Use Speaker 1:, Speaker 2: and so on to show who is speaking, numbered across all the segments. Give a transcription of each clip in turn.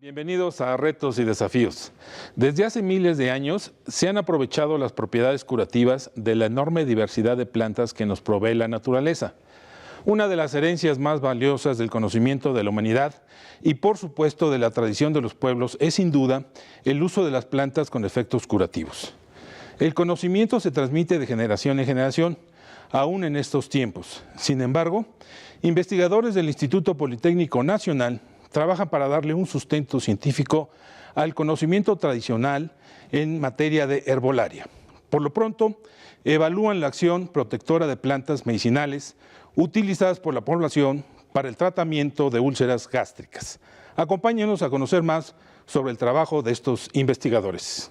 Speaker 1: Bienvenidos a Retos y Desafíos. Desde hace miles de años se han aprovechado las propiedades curativas de la enorme diversidad de plantas que nos provee la naturaleza. Una de las herencias más valiosas del conocimiento de la humanidad y por supuesto de la tradición de los pueblos es sin duda el uso de las plantas con efectos curativos. El conocimiento se transmite de generación en generación, aún en estos tiempos. Sin embargo, investigadores del Instituto Politécnico Nacional trabajan para darle un sustento científico al conocimiento tradicional en materia de herbolaria. Por lo pronto, evalúan la acción protectora de plantas medicinales utilizadas por la población para el tratamiento de úlceras gástricas. Acompáñenos a conocer más sobre el trabajo de estos investigadores.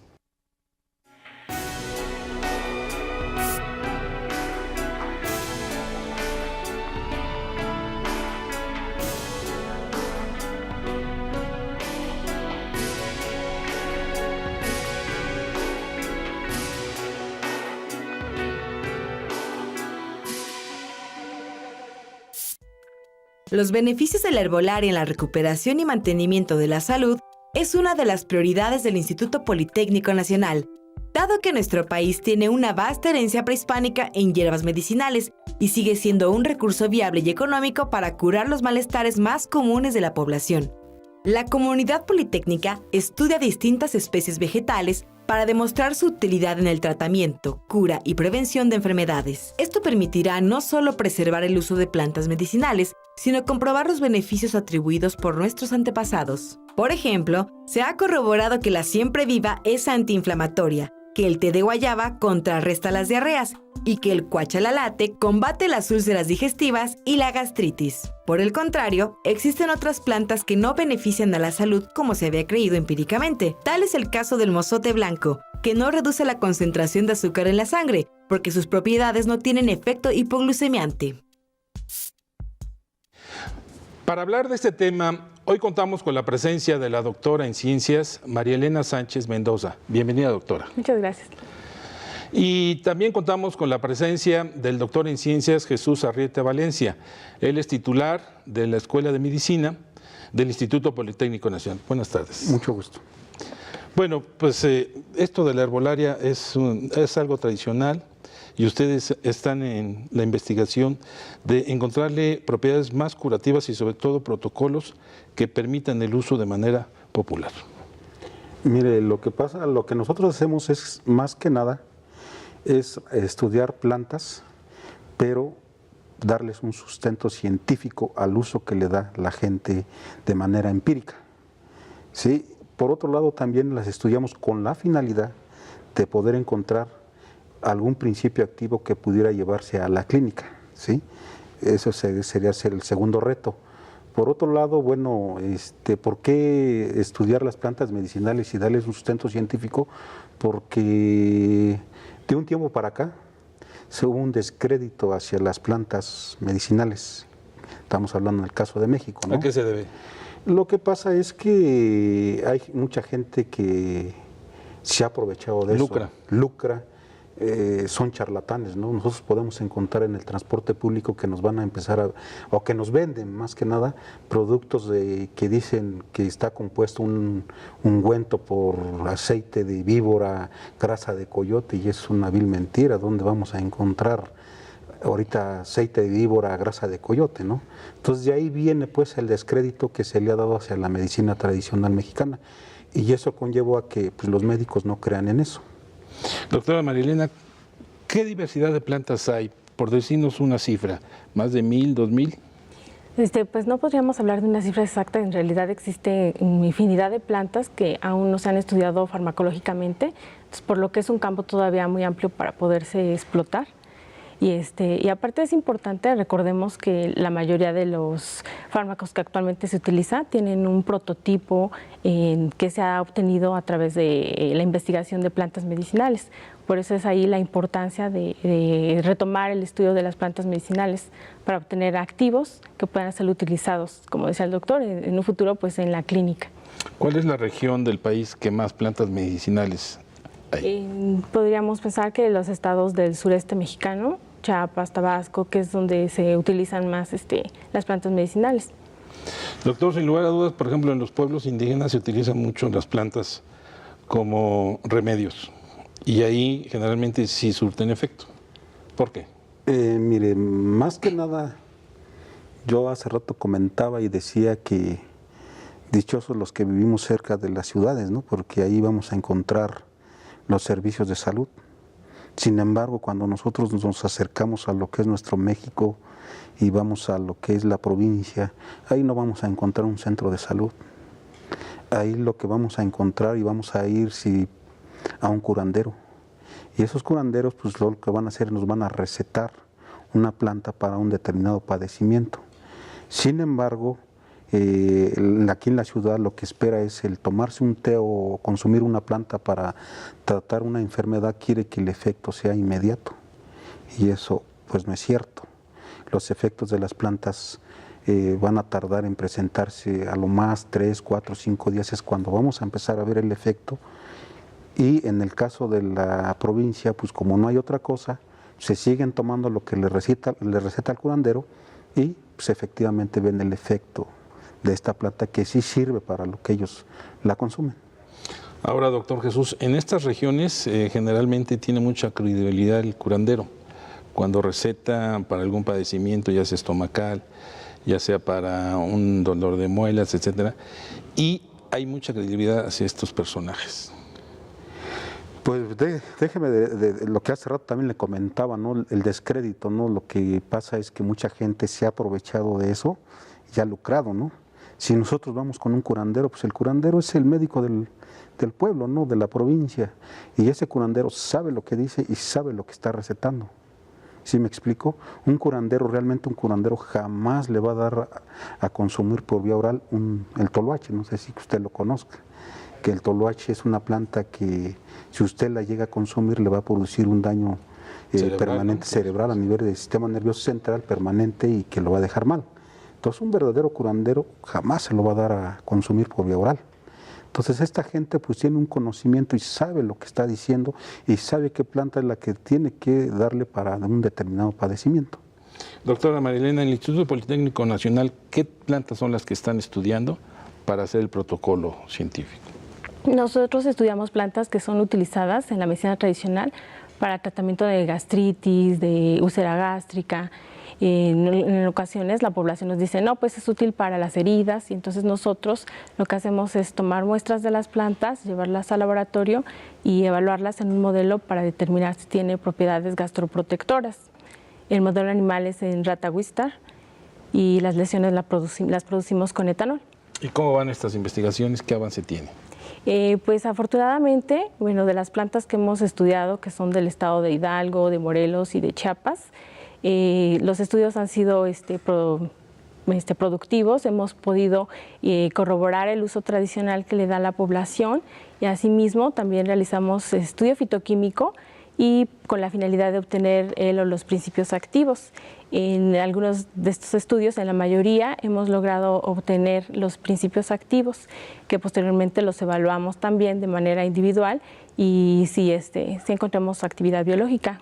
Speaker 2: Los beneficios de la herbolaria en la recuperación y mantenimiento de la salud es una de las prioridades del Instituto Politécnico Nacional, dado que nuestro país tiene una vasta herencia prehispánica en hierbas medicinales y sigue siendo un recurso viable y económico para curar los malestares más comunes de la población. La comunidad politécnica estudia distintas especies vegetales para demostrar su utilidad en el tratamiento, cura y prevención de enfermedades. Esto permitirá no solo preservar el uso de plantas medicinales, sino comprobar los beneficios atribuidos por nuestros antepasados. Por ejemplo, se ha corroborado que la siempre viva es antiinflamatoria, que el té de guayaba contrarresta las diarreas y que el cuachalalate combate las úlceras digestivas y la gastritis. Por el contrario, existen otras plantas que no benefician a la salud como se había creído empíricamente. Tal es el caso del mozote blanco, que no reduce la concentración de azúcar en la sangre, porque sus propiedades no tienen efecto hipoglucemiante.
Speaker 1: Para hablar de este tema, hoy contamos con la presencia de la doctora en ciencias, María Elena Sánchez Mendoza. Bienvenida, doctora.
Speaker 3: Muchas gracias.
Speaker 1: Y también contamos con la presencia del doctor en ciencias, Jesús Arrieta Valencia. Él es titular de la Escuela de Medicina del Instituto Politécnico Nacional. Buenas tardes.
Speaker 4: Mucho gusto.
Speaker 1: Bueno, pues esto de la herbolaria es algo tradicional y ustedes están en la investigación de encontrarle propiedades más curativas y sobre todo protocolos que permitan el uso de manera popular.
Speaker 4: Mire, lo que nosotros hacemos es más que nada es estudiar plantas, pero darles un sustento científico al uso que le da la gente de manera empírica. ¿Sí? Por otro lado, también las estudiamos con la finalidad de poder encontrar algún principio activo que pudiera llevarse a la clínica. ¿Sí? Eso sería ser el segundo reto. Por otro lado, bueno, ¿por qué estudiar las plantas medicinales y darles un sustento científico? Porque de un tiempo para acá se hubo un descrédito hacia las plantas medicinales. Estamos hablando del caso de México, ¿no?
Speaker 1: ¿A qué se debe?
Speaker 4: Lo que pasa es que hay mucha gente que se ha aprovechado de eso. Lucra. Son charlatanes, ¿no? Nosotros podemos encontrar en el transporte público que nos van a empezar o que nos venden más que nada productos que dicen que está compuesto un ungüento por aceite de víbora, grasa de coyote, y es una vil mentira. ¿Dónde vamos a encontrar ahorita aceite de víbora, grasa de coyote, ¿no? Entonces de ahí viene pues el descrédito que se le ha dado hacia la medicina tradicional mexicana, y eso conllevó a que pues, los médicos no crean en eso.
Speaker 1: Doctora María Elena, ¿qué diversidad de plantas hay? Por decirnos una cifra, ¿más de 1000, 2000?
Speaker 3: Pues no podríamos hablar de una cifra exacta. En realidad existe infinidad de plantas que aún no se han estudiado farmacológicamente, por lo que es un campo todavía muy amplio para poderse explotar. Y aparte es importante, recordemos que la mayoría de los fármacos que actualmente se utilizan tienen un prototipo que se ha obtenido a través de la investigación de plantas medicinales. Por eso es ahí la importancia de retomar el estudio de las plantas medicinales para obtener activos que puedan ser utilizados, como decía el doctor, en un futuro pues en la clínica.
Speaker 1: ¿Cuál es la región del país que más plantas medicinales hay?
Speaker 3: Podríamos pensar que los estados del sureste mexicano, Chiapas, Tabasco, que es donde se utilizan más las plantas medicinales.
Speaker 1: Doctor, sin lugar a dudas, por ejemplo, en los pueblos indígenas se utilizan mucho las plantas como remedios y ahí generalmente sí surten efecto. ¿Por qué?
Speaker 4: Mire, más que nada, yo hace rato comentaba y decía que dichosos los que vivimos cerca de las ciudades, ¿no? Porque ahí vamos a encontrar los servicios de salud. Sin embargo, cuando nosotros nos acercamos a lo que es nuestro México y vamos a lo que es la provincia, ahí no vamos a encontrar un centro de salud. Ahí lo que vamos a encontrar y vamos a ir a un curandero. Y esos curanderos, pues lo que van a hacer, nos van a recetar una planta para un determinado padecimiento. Sin embargo, aquí en la ciudad lo que espera es el tomarse un té o consumir una planta para tratar una enfermedad, quiere que el efecto sea inmediato. Y eso pues no es cierto. Los efectos de las plantas van a tardar en presentarse a lo más 3, 4, 5 días, es cuando vamos a empezar a ver el efecto. Y en el caso de la provincia, pues como no hay otra cosa, se siguen tomando lo que le receta el curandero y pues efectivamente ven el efecto de esta planta que sí sirve para lo que ellos la consumen.
Speaker 1: Ahora, doctor Jesús, en estas regiones generalmente tiene mucha credibilidad el curandero. Cuando receta para algún padecimiento, ya sea estomacal, ya sea para un dolor de muelas, etcétera, y hay mucha credibilidad hacia estos personajes.
Speaker 4: Pues déjeme de lo que hace rato también le comentaba, ¿no? El descrédito, ¿no? Lo que pasa es que mucha gente se ha aprovechado de eso y ha lucrado, ¿no? Si nosotros vamos con un curandero, pues el curandero es el médico del pueblo, ¿no? De la provincia. Y ese curandero sabe lo que dice y sabe lo que está recetando. ¿Sí me explico? Realmente un curandero jamás le va a dar a consumir por vía oral el toloache, no sé si usted lo conozca, que el toloache es una planta que si usted la llega a consumir le va a producir un daño permanente cerebral a nivel del sistema nervioso central permanente y que lo va a dejar mal. Entonces un verdadero curandero jamás se lo va a dar a consumir por vía oral. Entonces esta gente pues tiene un conocimiento y sabe lo que está diciendo y sabe qué planta es la que tiene que darle para un determinado padecimiento.
Speaker 1: Doctora Marilena, en el Instituto Politécnico Nacional, ¿qué plantas son las que están estudiando para hacer el protocolo científico?
Speaker 3: Nosotros estudiamos plantas que son utilizadas en la medicina tradicional para tratamiento de gastritis, de úlcera gástrica. En ocasiones la población nos dice, no, pues es útil para las heridas, y entonces nosotros lo que hacemos es tomar muestras de las plantas, llevarlas al laboratorio y evaluarlas en un modelo para determinar si tiene propiedades gastroprotectoras. El modelo animal es en rata Wistar y las lesiones las producimos con etanol.
Speaker 1: ¿Y cómo van estas investigaciones? ¿Qué avance tiene?
Speaker 3: Pues afortunadamente, bueno, de las plantas que hemos estudiado, que son del estado de Hidalgo, de Morelos y de Chiapas, los estudios han sido productivos, hemos podido corroborar el uso tradicional que le da la población y asimismo también realizamos estudio fitoquímico y con la finalidad de obtener los principios activos. En algunos de estos estudios, en la mayoría, hemos logrado obtener los principios activos, que posteriormente los evaluamos también de manera individual y si encontramos actividad biológica.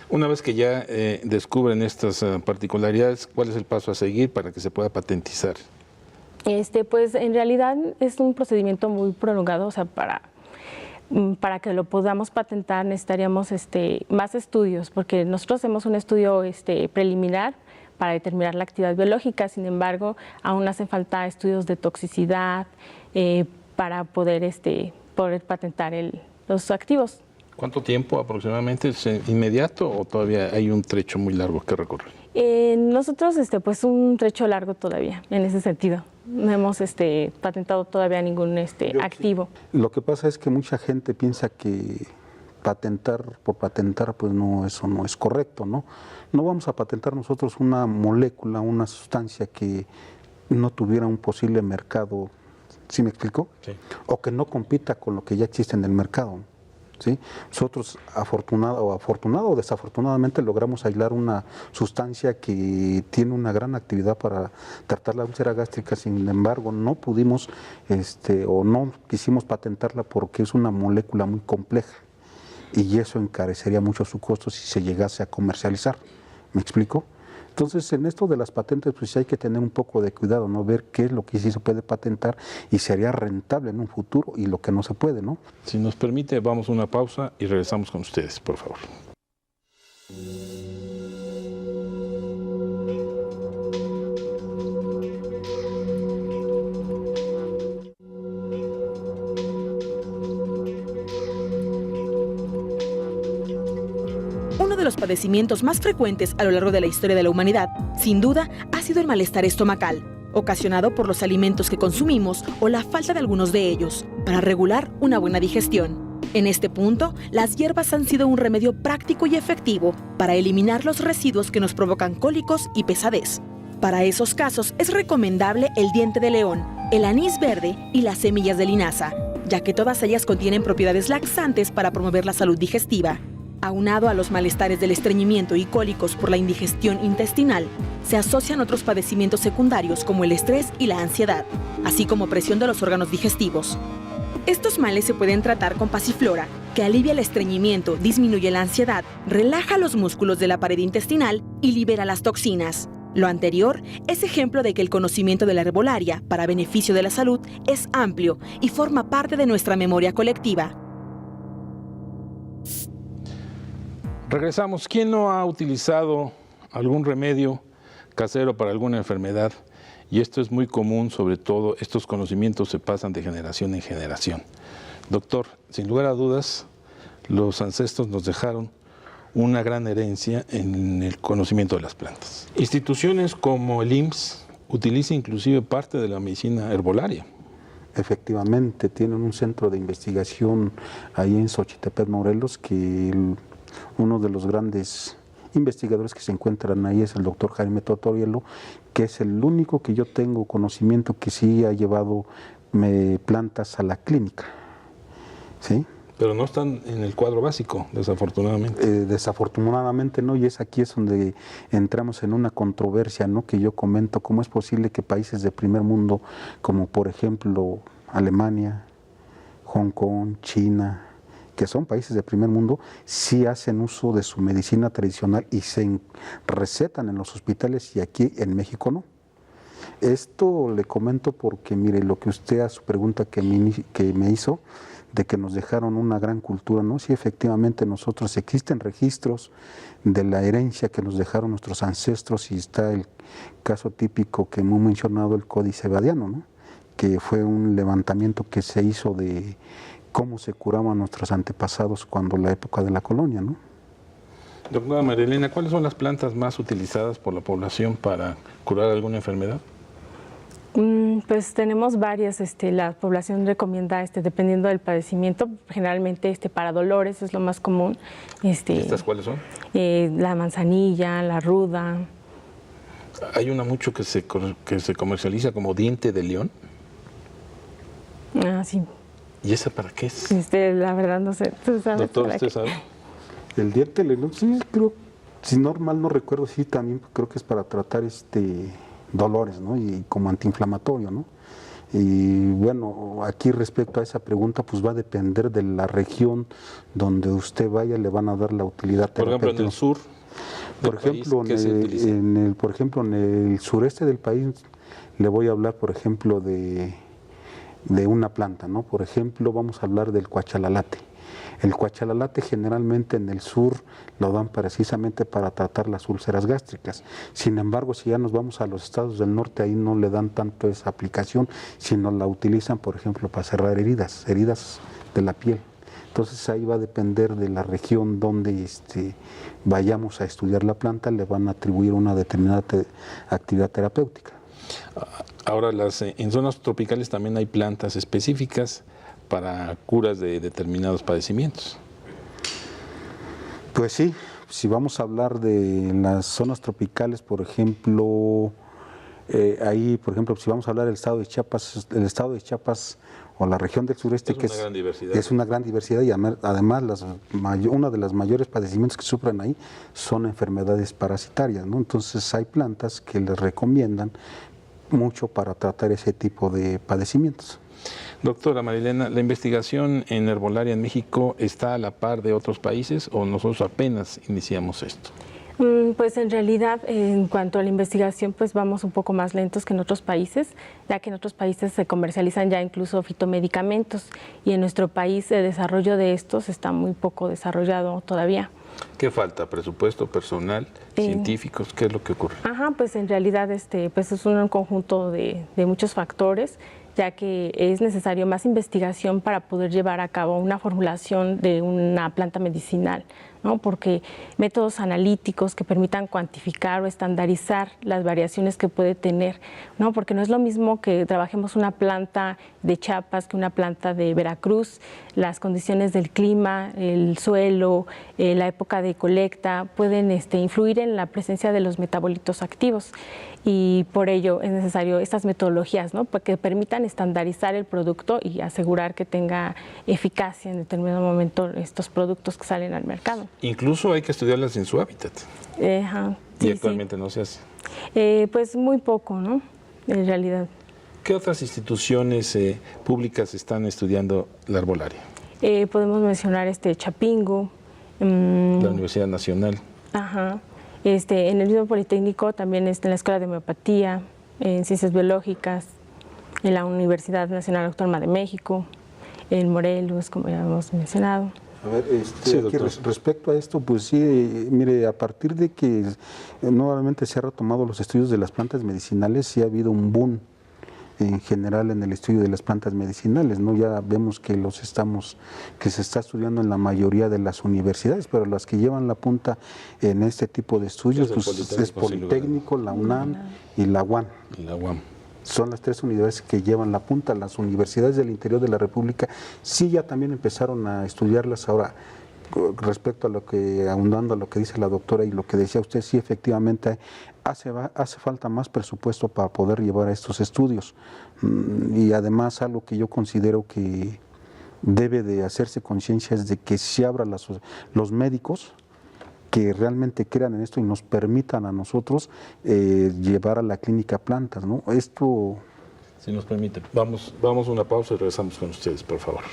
Speaker 1: Una vez que ya descubren estas particularidades, ¿cuál es el paso a seguir para que se pueda patentizar?
Speaker 3: Pues en realidad es un procedimiento muy prolongado, o sea, para que lo podamos patentar necesitaríamos más estudios, porque nosotros hacemos un estudio preliminar para determinar la actividad biológica, sin embargo, aún hacen falta estudios de toxicidad para poder patentar los activos.
Speaker 1: ¿Cuánto tiempo aproximadamente? ¿Es inmediato o todavía hay un trecho muy largo que recorrer?
Speaker 3: Nosotros, pues un trecho largo todavía, en ese sentido. No hemos patentado todavía ningún activo.
Speaker 4: Lo que pasa es que mucha gente piensa que patentar por patentar, pues no, eso no es correcto, ¿no? No vamos a patentar nosotros una molécula, una sustancia que no tuviera un posible mercado, ¿sí me explico? Sí. O que no compita con lo que ya existe en el mercado. ¿Sí? Nosotros, afortunado o desafortunadamente, logramos aislar una sustancia que tiene una gran actividad para tratar la úlcera gástrica, sin embargo, no pudimos o no quisimos patentarla porque es una molécula muy compleja y eso encarecería mucho su costo si se llegase a comercializar. ¿Me explico? Entonces, en esto de las patentes, pues hay que tener un poco de cuidado, ¿no? Ver qué es lo que sí se puede patentar y sería rentable en un futuro y lo que no se puede, ¿no?
Speaker 1: Si nos permite, vamos a una pausa y regresamos con ustedes, por favor.
Speaker 2: Uno de los padecimientos más frecuentes a lo largo de la historia de la humanidad, sin duda, ha sido el malestar estomacal, ocasionado por los alimentos que consumimos o la falta de algunos de ellos, para regular una buena digestión. En este punto, las hierbas han sido un remedio práctico y efectivo para eliminar los residuos que nos provocan cólicos y pesadez. Para esos casos es recomendable el diente de león, el anís verde y las semillas de linaza, ya que todas ellas contienen propiedades laxantes para promover la salud digestiva. Aunado a los malestares del estreñimiento y cólicos por la indigestión intestinal, se asocian otros padecimientos secundarios como el estrés y la ansiedad, así como presión de los órganos digestivos. Estos males se pueden tratar con pasiflora, que alivia el estreñimiento, disminuye la ansiedad, relaja los músculos de la pared intestinal y libera las toxinas. Lo anterior es ejemplo de que el conocimiento de la herbolaria para beneficio de la salud es amplio y forma parte de nuestra memoria colectiva.
Speaker 1: Regresamos. ¿Quién no ha utilizado algún remedio casero para alguna enfermedad? Y esto es muy común, sobre todo estos conocimientos se pasan de generación en generación. Doctor, sin lugar a dudas, los ancestros nos dejaron una gran herencia en el conocimiento de las plantas. Instituciones como el IMSS utilizan inclusive parte de la medicina herbolaria.
Speaker 4: Efectivamente, tienen un centro de investigación ahí en Xochitepec, Morelos, que uno de los grandes investigadores que se encuentran ahí es el doctor Jaime Totorielo, que es el único que yo tengo conocimiento que sí ha llevado plantas a la clínica, ¿sí?
Speaker 1: Pero no están en el cuadro básico, desafortunadamente.
Speaker 4: Desafortunadamente no, y aquí es donde entramos en una controversia, ¿no? Que yo comento, ¿cómo es posible que países de primer mundo, como por ejemplo Alemania, Hong Kong, China, que son países de primer mundo, sí hacen uso de su medicina tradicional y se recetan en los hospitales y aquí en México no? Esto le comento porque, mire, lo que usted a su pregunta que me hizo, de que nos dejaron una gran cultura, ¿no? Sí, efectivamente nosotros existen registros de la herencia que nos dejaron nuestros ancestros y está el caso típico que hemos mencionado, el Códice Badiano, ¿no? Que fue un levantamiento que se hizo de cómo se curaban nuestros antepasados cuando la época de la colonia, ¿no?
Speaker 1: Doctora María Elena, ¿cuáles son las plantas más utilizadas por la población para curar alguna enfermedad?
Speaker 3: Pues tenemos varias, la población recomienda, dependiendo del padecimiento, generalmente para dolores es lo más común.
Speaker 1: ¿Estas cuáles son?
Speaker 3: La manzanilla, la ruda.
Speaker 1: Hay una mucho que se comercializa como diente de león.
Speaker 3: Ah, sí.
Speaker 1: ¿Y esa para qué es?
Speaker 3: La verdad no sé. ¿Tú sabes?
Speaker 1: Doctor, ¿usted sabe?
Speaker 4: El diente de león, sí, creo, si mal no recuerdo, sí, también creo que es para tratar dolores, ¿no? Y como antiinflamatorio, ¿no? Y bueno, aquí respecto a esa pregunta, pues va a depender de la región donde usted vaya, le van a dar la utilidad terapéutica.
Speaker 1: Por ejemplo, en el sur del país,
Speaker 4: por ejemplo, en el sureste del país, le voy a hablar, por ejemplo, de una planta, ¿no? Por ejemplo, vamos a hablar del cuachalalate. El cuachalalate generalmente en el sur lo dan precisamente para tratar las úlceras gástricas. Sin embargo, si ya nos vamos a los estados del norte, ahí no le dan tanto esa aplicación, sino la utilizan, por ejemplo, para cerrar heridas de la piel. Entonces ahí va a depender de la región donde vayamos a estudiar la planta, le van a atribuir una determinada actividad terapéutica.
Speaker 1: Ahora, en zonas tropicales también hay plantas específicas para curas de determinados padecimientos.
Speaker 4: Pues sí, si vamos a hablar de las zonas tropicales, por ejemplo, ahí, por ejemplo, si vamos a hablar del estado de Chiapas o la región del sureste, es una gran diversidad y además uno de los mayores padecimientos que sufren ahí son enfermedades parasitarias, ¿no? Entonces hay plantas que les recomiendan mucho para tratar ese tipo de padecimientos.
Speaker 1: Doctora María Elena, ¿la investigación en herbolaria en México está a la par de otros países o nosotros apenas iniciamos esto?
Speaker 3: Pues en realidad, en cuanto a la investigación, pues vamos un poco más lentos que en otros países, ya que en otros países se comercializan ya incluso fitomedicamentos y en nuestro país el desarrollo de estos está muy poco desarrollado todavía.
Speaker 1: ¿Qué falta? ¿Presupuesto, personal, científicos? ¿Qué es lo que ocurre?
Speaker 3: Pues en realidad pues es un conjunto de muchos factores, ya que es necesario más investigación para poder llevar a cabo una formulación de una planta medicinal, ¿no? Porque métodos analíticos que permitan cuantificar o estandarizar las variaciones que puede tener, ¿no? Porque no es lo mismo que trabajemos una planta de Chiapas que una planta de Veracruz. Las condiciones del clima, el suelo, la época de colecta pueden influir en la presencia de los metabolitos activos, y por ello es necesario estas metodologías, ¿no? Para que permitan estandarizar el producto y asegurar que tenga eficacia en determinado momento estos productos que salen al mercado.
Speaker 1: Incluso hay que estudiarlas en su hábitat. Y actualmente no se hace.
Speaker 3: Pues muy poco, ¿no? En realidad.
Speaker 1: ¿Qué otras instituciones públicas están estudiando la herbolaria?
Speaker 3: Podemos mencionar Chapingo.
Speaker 1: La Universidad Nacional.
Speaker 3: En el mismo Politécnico, también en la Escuela de Homeopatía, en Ciencias Biológicas, en la Universidad Nacional Autónoma de México, en Morelos, como ya hemos mencionado.
Speaker 4: A ver, aquí respecto a esto, pues sí, mire, a partir de que nuevamente se han retomado los estudios de las plantas medicinales, sí ha habido un boom en general en el estudio de las plantas medicinales, ¿no? Ya vemos que que se está estudiando en la mayoría de las universidades, pero las que llevan la punta en este tipo de estudios pues, es Politécnico, la UNAM y la UAM. Son las tres universidades que llevan la punta. Las universidades del interior de la República sí ya también empezaron a estudiarlas. Ahora, respecto a ahondando a lo que dice la doctora y lo que decía usted, sí, efectivamente hace falta más presupuesto para poder llevar a estos estudios. Y además algo que yo considero que debe de hacerse conciencia es de que se abran los médicos que realmente crean en esto y nos permitan a nosotros llevar a la clínica plantas, ¿no? Esto...
Speaker 1: Si nos permite, vamos a una pausa y regresamos con ustedes, por favor.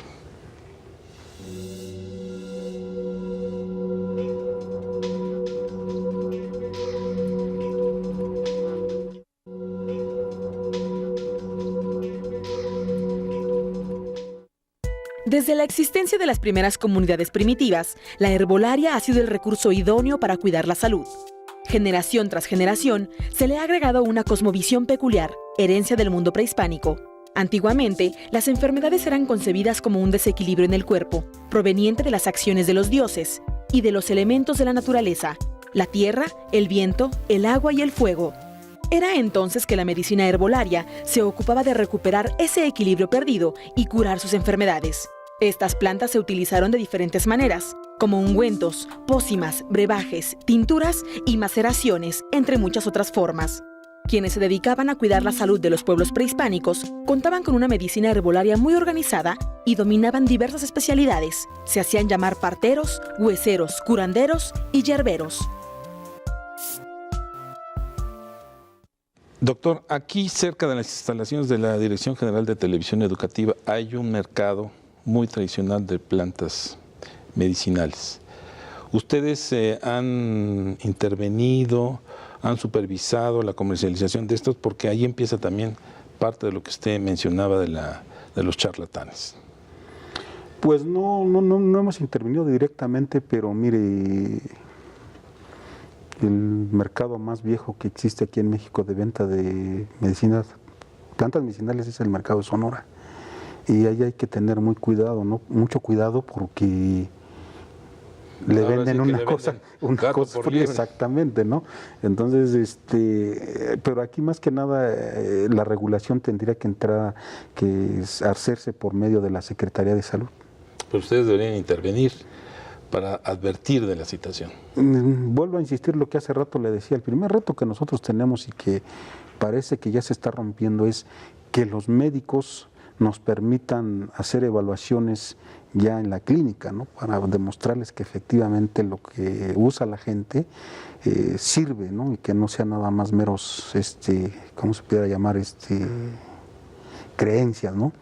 Speaker 2: Desde la existencia de las primeras comunidades primitivas, la herbolaria ha sido el recurso idóneo para cuidar la salud. Generación tras generación, se le ha agregado una cosmovisión peculiar, herencia del mundo prehispánico. Antiguamente, las enfermedades eran concebidas como un desequilibrio en el cuerpo, proveniente de las acciones de los dioses y de los elementos de la naturaleza, la tierra, el viento, el agua y el fuego. Era entonces que la medicina herbolaria se ocupaba de recuperar ese equilibrio perdido y curar sus enfermedades. Estas plantas se utilizaron de diferentes maneras, como ungüentos, pócimas, brebajes, tinturas y maceraciones, entre muchas otras formas. Quienes se dedicaban a cuidar la salud de los pueblos prehispánicos contaban con una medicina herbolaria muy organizada y dominaban diversas especialidades. Se hacían llamar parteros, hueseros, curanderos y yerberos.
Speaker 1: Doctor, aquí cerca de las instalaciones de la Dirección General de Televisión Educativa hay un mercado muy tradicional de plantas medicinales. ¿Ustedes han intervenido, han supervisado la comercialización de estos? Porque ahí empieza también parte de lo que usted mencionaba de los charlatanes.
Speaker 4: Pues no hemos intervenido directamente, pero mire, el mercado más viejo que existe aquí en México de venta de plantas medicinales es el mercado de Sonora. Y ahí hay que tener mucho cuidado porque le venden una cosa fría, exactamente, ¿no? Entonces, pero aquí más que nada la regulación tendría que hacerse por medio de la Secretaría de Salud.
Speaker 1: Pero ustedes deberían intervenir para advertir de la situación.
Speaker 4: Vuelvo a insistir lo que hace rato le decía, el primer reto que nosotros tenemos y que parece que ya se está rompiendo es que los médicos nos permitan hacer evaluaciones ya en la clínica, ¿no? Para demostrarles que efectivamente lo que usa la gente sirve, ¿no? Y que no sea nada más meros, ¿cómo se pudiera llamar? Creencias, ¿no?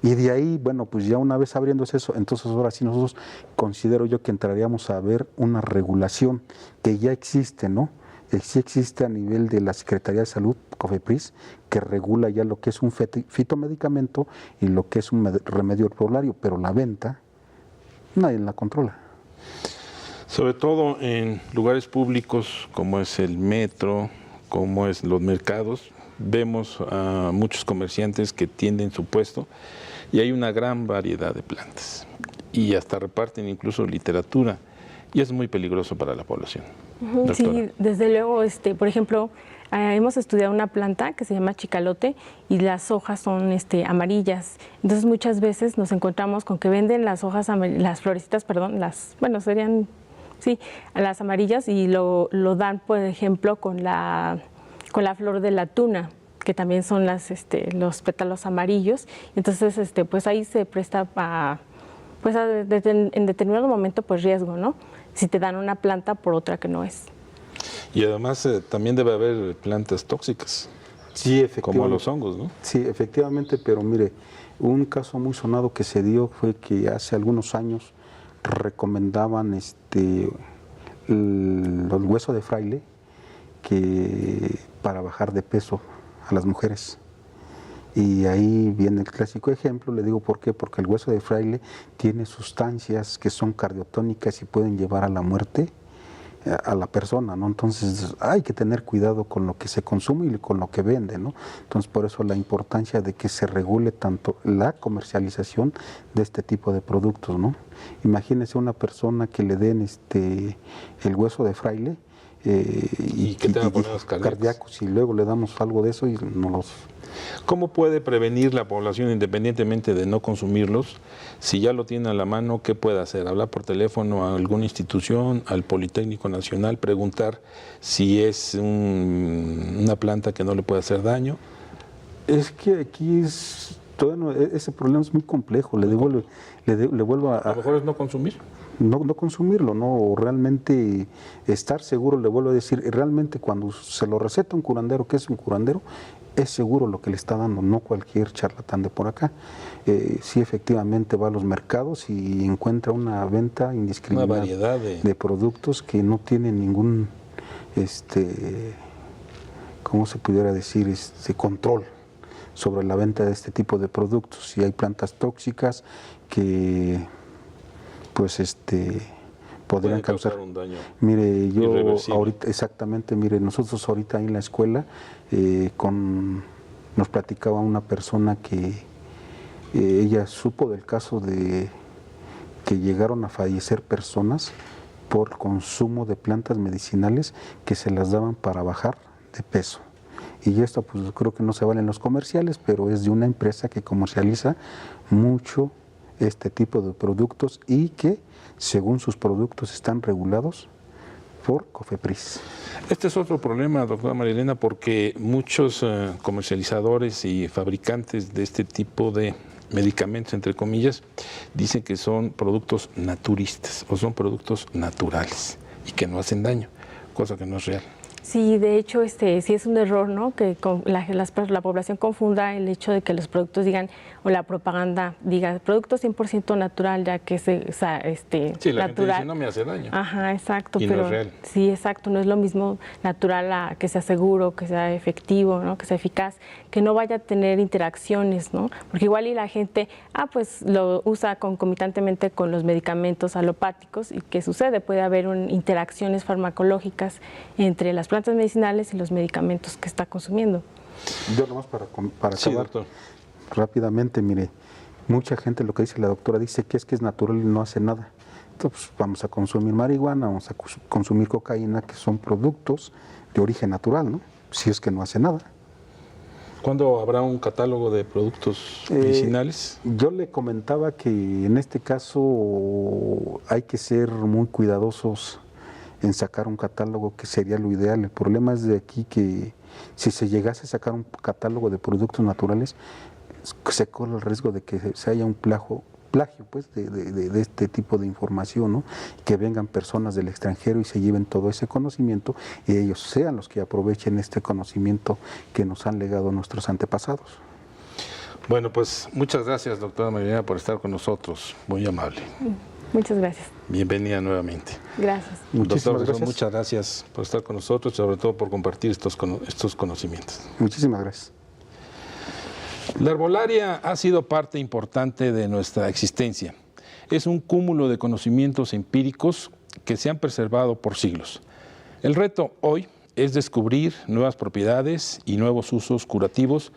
Speaker 4: Y de ahí, bueno, pues ya una vez abriéndose eso, entonces ahora sí nosotros considero yo que entraríamos a ver una regulación que ya existe, ¿no? Sí existe a nivel de la Secretaría de Salud, COFEPRIS, que regula ya lo que es un fitomedicamento y lo que es un remedio herbolario, pero la venta nadie la controla.
Speaker 1: Sobre todo en lugares públicos como es el metro, como es los mercados, vemos a muchos comerciantes que tienden su puesto y hay una gran variedad de plantas y hasta reparten incluso literatura y es muy peligroso para la población.
Speaker 3: Sí, desde luego, por ejemplo, hemos estudiado una planta que se llama chicalote y las hojas son amarillas. Entonces muchas veces nos encontramos con que venden las hojas, las florecitas, perdón, serían, sí, las amarillas y lo dan, por ejemplo, con la flor de la tuna, que también son los pétalos amarillos. Entonces, pues ahí se presta en determinado momento, pues riesgo, ¿no? Si te dan una planta por otra que no es.
Speaker 1: Y además también debe haber plantas tóxicas,
Speaker 4: sí, efectivamente,
Speaker 1: como los hongos, ¿no?
Speaker 4: Sí, efectivamente, pero mire, un caso muy sonado que se dio fue que hace algunos años recomendaban el hueso de fraile para bajar de peso a las mujeres. Y ahí viene el clásico ejemplo, le digo por qué, porque el hueso de fraile tiene sustancias que son cardiotónicas y pueden llevar a la muerte a la persona, ¿no? Entonces hay que tener cuidado con lo que se consume y con lo que vende, ¿no? Entonces por eso la importancia de que se regule tanto la comercialización de este tipo de productos, ¿no? Imagínese una persona que le den el hueso de fraile
Speaker 1: y que tenga problemas
Speaker 4: cardíacos y luego le damos algo de eso y no los...
Speaker 1: ¿Cómo puede prevenir la población independientemente de no consumirlos? Si ya lo tiene a la mano, ¿qué puede hacer? ¿Hablar por teléfono a alguna institución, al Politécnico Nacional, preguntar si es una planta que no le puede hacer daño?
Speaker 4: Es que aquí ese problema es muy complejo, le vuelvo a...
Speaker 1: A lo mejor es no consumir.
Speaker 4: No consumirlo, ¿no? O realmente estar seguro, le vuelvo a decir, realmente cuando se lo receta un curandero, que es un curandero, es seguro lo que le está dando, no cualquier charlatán de por acá. Sí, efectivamente va a los mercados y encuentra una venta indiscriminada,
Speaker 1: una variedad
Speaker 4: de productos que no tienen ningún, ¿cómo se pudiera decir? Control sobre la venta de este tipo de productos. Y hay plantas tóxicas que, pues, podrían causar
Speaker 1: un daño.
Speaker 4: Mire, yo ahorita, exactamente, mire, nosotros ahorita en la escuela nos platicaba una persona que ella supo del caso de que llegaron a fallecer personas por consumo de plantas medicinales que se las daban para bajar de peso. Y esto pues creo que no se vale en los comerciales, pero es de una empresa que comercializa mucho este tipo de productos y que según sus productos están regulados por COFEPRIS.
Speaker 1: Este es otro problema, doctora Marilena, porque muchos comercializadores y fabricantes de este tipo de medicamentos, entre comillas, dicen que son productos naturistas o son productos naturales y que no hacen daño, cosa que no es real.
Speaker 3: Sí, de hecho, sí es un error, ¿no? Que la población confunda el hecho de que los productos digan, o la propaganda diga, producto 100% natural, ya que
Speaker 1: sí, la
Speaker 3: natural.
Speaker 1: gente dice, no me hace daño.
Speaker 3: Ajá, exacto.
Speaker 1: Y
Speaker 3: pero
Speaker 1: no es real.
Speaker 3: Sí, exacto, no es lo mismo natural a que sea seguro, que sea efectivo, ¿no? Que sea eficaz, que no vaya a tener interacciones, ¿no? Porque igual y la gente, pues lo usa concomitantemente con los medicamentos alopáticos, y ¿qué sucede? Puede haber interacciones farmacológicas entre las plantas medicinales y los medicamentos que está consumiendo.
Speaker 4: Yo nomás para
Speaker 1: sí,
Speaker 4: acabar
Speaker 1: doctor.
Speaker 4: Rápidamente, mire, mucha gente lo que dice la doctora dice que es natural y no hace nada. Entonces vamos a consumir marihuana, vamos a consumir cocaína, que son productos de origen natural, ¿no? Si es que no hace nada.
Speaker 1: ¿Cuándo habrá un catálogo de productos medicinales?
Speaker 4: Yo le comentaba que en este caso hay que ser muy cuidadosos en sacar un catálogo, que sería lo ideal. El problema es de aquí que si se llegase a sacar un catálogo de productos naturales, se corre el riesgo de que se haya un plagio pues, de este tipo de información, ¿no? Que vengan personas del extranjero y se lleven todo ese conocimiento y ellos sean los que aprovechen este conocimiento que nos han legado nuestros antepasados.
Speaker 1: Bueno, pues muchas gracias, doctora Marilena, por estar con nosotros. Muy amable.
Speaker 3: Muchas gracias.
Speaker 1: Bienvenida nuevamente.
Speaker 3: Gracias.
Speaker 1: Doctor Jesús, muchas gracias por estar con nosotros y sobre todo por compartir estos conocimientos.
Speaker 4: Muchísimas gracias.
Speaker 1: La herbolaria ha sido parte importante de nuestra existencia. Es un cúmulo de conocimientos empíricos que se han preservado por siglos. El reto hoy es descubrir nuevas propiedades y nuevos usos curativos,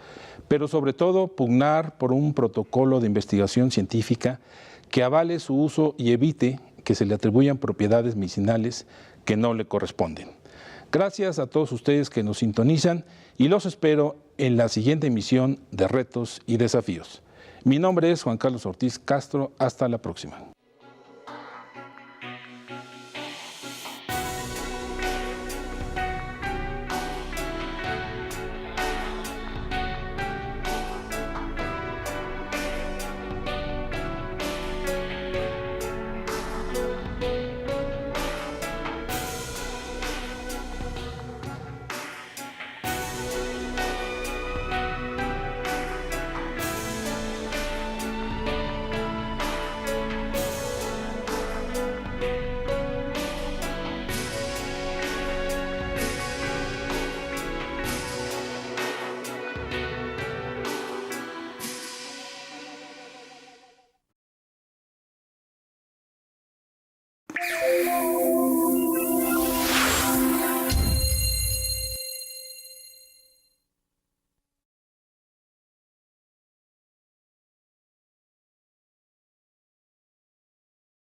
Speaker 1: pero sobre todo pugnar por un protocolo de investigación científica que avale su uso y evite que se le atribuyan propiedades medicinales que no le corresponden. Gracias a todos ustedes que nos sintonizan y los espero en la siguiente emisión de Retos y Desafíos. Mi nombre es Juan Carlos Ortiz Castro. Hasta la próxima.